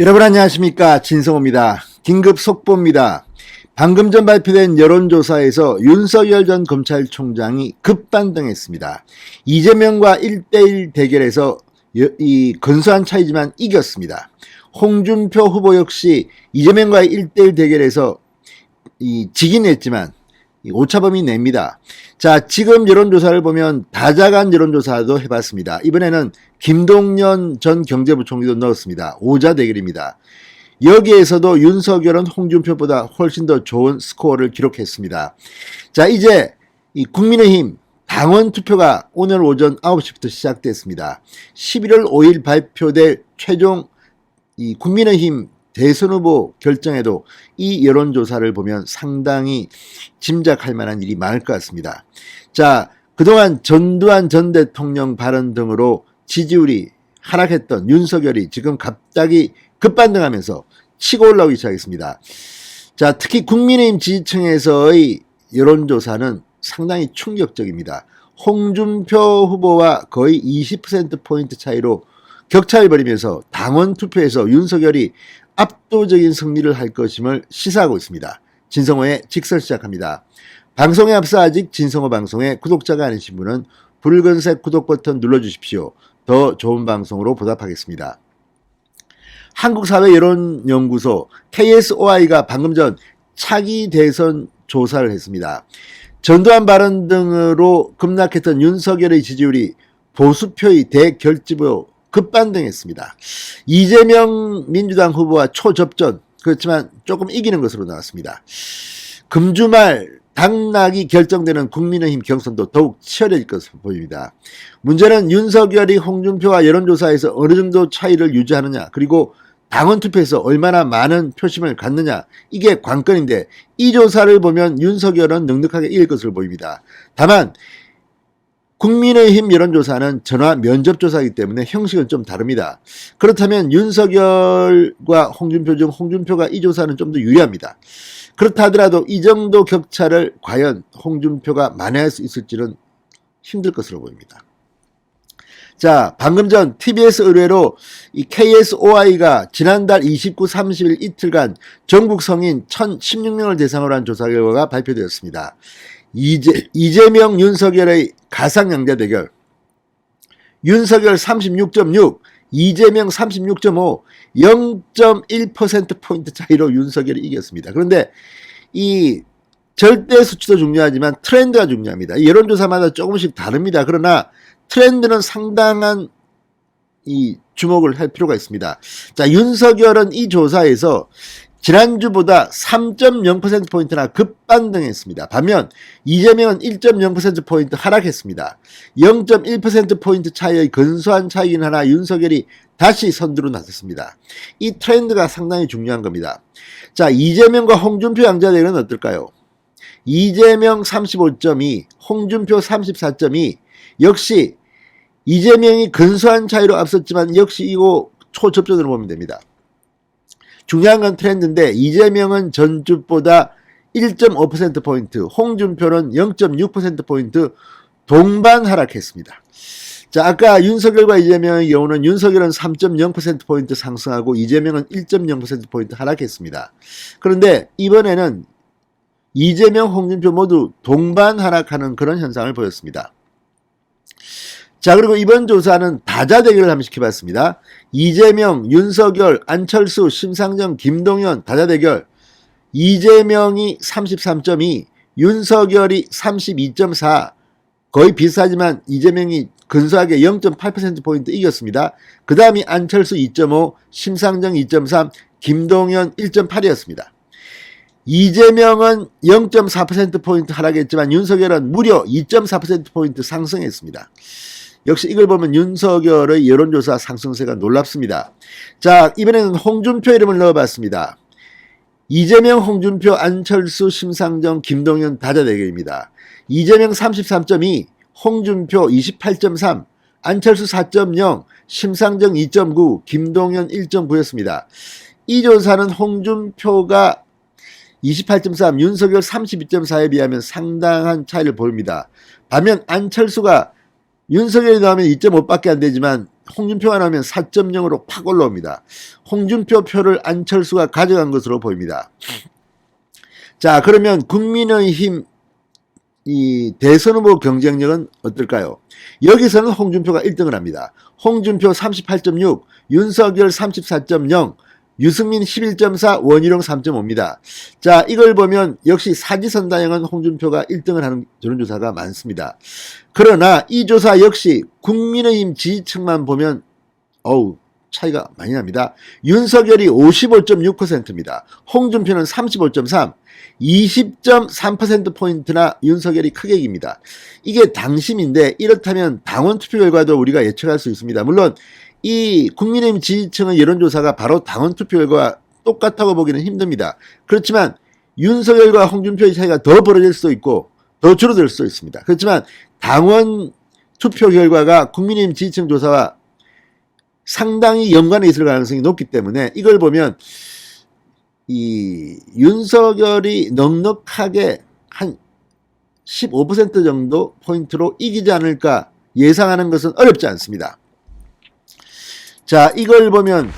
여러분 안녕하십니까, 진성호입니다. 긴급 속보입니다. 방금 전 발표된 여론조사에서 윤석열 전 검찰총장이 급반등했습니다. 이재명과 1대1 대결에서 이 근소한 차이지만 이겼습니다. 홍준표 후보 역시 이재명과의 1대1 대결에서 지긴 했지만 오차범위 냅니다. 자, 지금 여론조사를 보면 다자간 여론조사도 해봤습니다. 이번에는 김동연 전 경제부총리도 넣었습니다. 5자 대결입니다. 여기에서도 윤석열은 홍준표보다 훨씬 더 좋은 스코어를 기록했습니다. 자, 이제 이 국민의힘 당원 투표가 오늘 오전 9시부터 시작됐습니다. 11월 5일 발표될 최종 이 국민의힘 대선 후보 결정에도 이 여론조사를 보면 상당히 짐작할 만한 일이 많을 것 같습니다. 자, 그동안 전두환 전 대통령 발언 등으로 지지율이 하락했던 윤석열이 지금 갑자기 급반등하면서 치고 올라오기 시작했습니다. 자, 특히 국민의힘 지지층에서의 여론조사는 상당히 충격적입니다. 홍준표 후보와 거의 20%포인트 차이로 격차를 벌이면서 당원 투표에서 윤석열이 압도적인 승리를 할 것임을 시사하고 있습니다. 진성호의 직설 시작합니다. 방송에 앞서 아직 진성호 방송에 구독자가 아니신 분은 붉은색 구독 버튼 눌러주십시오. 더 좋은 방송으로 보답하겠습니다. 한국사회여론연구소 KSOI가 방금 전 차기 대선 조사를 했습니다. 전두환 발언 등으로 급락했던 윤석열의 지지율이 보수표의 대결집으로 급반등했습니다. 이재명 민주당 후보와 초접전, 그렇지만 조금 이기는 것으로 나왔습니다. 금주말 당락이 결정되는 국민의힘 경선도 더욱 치열해질 것으로 보입니다. 문제는 윤석열이 홍준표와 여론조사에서 어느 정도 차이를 유지하느냐, 그리고 당원 투표에서 얼마나 많은 표심을 갖느냐, 이게 관건인데 이 조사를 보면 윤석열은 넉넉하게 이길 것으로 보입니다. 다만 국민의힘 여론조사는 전화 면접조사이기 때문에 형식은 좀 다릅니다. 그렇다면 윤석열과 홍준표 중 홍준표가 이 조사는 좀 더 유리합니다. 그렇다 하더라도 이 정도 격차를 과연 홍준표가 만회할 수 있을지는 힘들 것으로 보입니다. 자, 방금 전 TBS 의뢰로 이 KSOI가 지난달 29, 30일 이틀간 전국 성인 1016명을 대상으로 한 조사 결과가 발표되었습니다. 이재명 윤석열의 가상양자 대결, 윤석열 36.6, 이재명 36.5, 0.1%포인트 차이로 윤석열이 이겼습니다. 그런데 이 절대 수치도 중요하지만 트렌드가 중요합니다. 이 여론조사마다 조금씩 다릅니다. 그러나 트렌드는 상당한 이 주목을 할 필요가 있습니다. 자, 윤석열은 이 조사에서 지난주보다 3.0%포인트나 급반등했습니다. 반면 이재명은 1.0%포인트 하락했습니다. 0.1%포인트 차이의 근소한 차이긴 하나 윤석열이 다시 선두로 나섰습니다. 이 트렌드가 상당히 중요한 겁니다. 자, 이재명과 홍준표 양자 대결은 어떨까요? 이재명 35.2, 홍준표 34.2, 역시 이재명이 근소한 차이로 앞섰지만 역시 이거 초접전으로 보면 됩니다. 중요한 건 트렌드인데 이재명은 전주보다 1.5%포인트, 홍준표는 0.6%포인트 동반 하락했습니다. 자, 아까 윤석열과 이재명의 경우는 윤석열은 3.0%포인트 상승하고 이재명은 1.0%포인트 하락했습니다. 그런데 이번에는 이재명, 홍준표 모두 동반 하락하는 그런 현상을 보였습니다. 자, 그리고 이번 조사는 다자 대결을 한번 시켜봤습니다. 이재명, 윤석열, 안철수, 심상정, 김동연 다자 대결. 이재명이 33.2, 윤석열이 32.4, 거의 비슷하지만 이재명이 근소하게 0.8%포인트 이겼습니다. 그 다음이 안철수 2.5, 심상정 2.3, 김동연 1.8이었습니다. 이재명은 0.4%포인트 하락했지만 윤석열은 무려 2.4%포인트 상승했습니다. 역시 이걸 보면 윤석열의 여론조사 상승세가 놀랍습니다. 자, 이번에는 홍준표 이름을 넣어봤습니다. 이재명, 홍준표, 안철수, 심상정, 김동연 다자 대결입니다. 이재명 33.2, 홍준표 28.3, 안철수 4.0, 심상정 2.9, 김동연 1.9였습니다. 이 조사는 홍준표가 28.3, 윤석열 32.4에 비하면 상당한 차이를 보입니다. 반면 안철수가 윤석열이 나오면 2.5밖에 안 되지만 홍준표가 나오면 4.0으로 팍 올라옵니다. 홍준표 표를 안철수가 가져간 것으로 보입니다. 자, 그러면 국민의힘 이 대선 후보 경쟁력은 어떨까요? 여기서는 홍준표가 1등을 합니다. 홍준표 38.6, 윤석열 34.0, 유승민 11.4, 원희룡 3.5입니다. 자, 이걸 보면 역시 사지선다형은 홍준표가 1등을 하는 여론조사가 많습니다. 그러나 이 조사 역시 국민의힘 지지층만 보면 차이가 많이 납니다. 윤석열이 55.6%입니다. 홍준표는 35.3, 20.3%포인트나 윤석열이 크게 이깁니다. 이게 당심인데 이렇다면 당원 투표 결과도 우리가 예측할 수 있습니다. 물론 이 국민의힘 지지층의 여론조사가 바로 당원 투표 결과와 똑같다고 보기는 힘듭니다. 그렇지만 윤석열과 홍준표의 차이가 더 벌어질 수도 있고 더 줄어들 수도 있습니다. 그렇지만 당원 투표 결과가 국민의힘 지지층 조사와 상당히 연관이 있을 가능성이 높기 때문에 이걸 보면 이 윤석열이 넉넉하게 한 15% 정도 포인트로 이기지 않을까 예상하는 것은 어렵지 않습니다. 자, 이걸 보면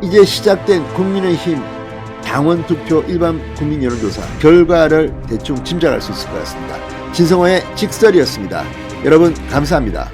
이제 시작된 국민의힘 당원 투표 일반 국민 여론조사 결과를 대충 짐작할 수 있을 것 같습니다. 진성호의 직설이었습니다. 여러분 감사합니다.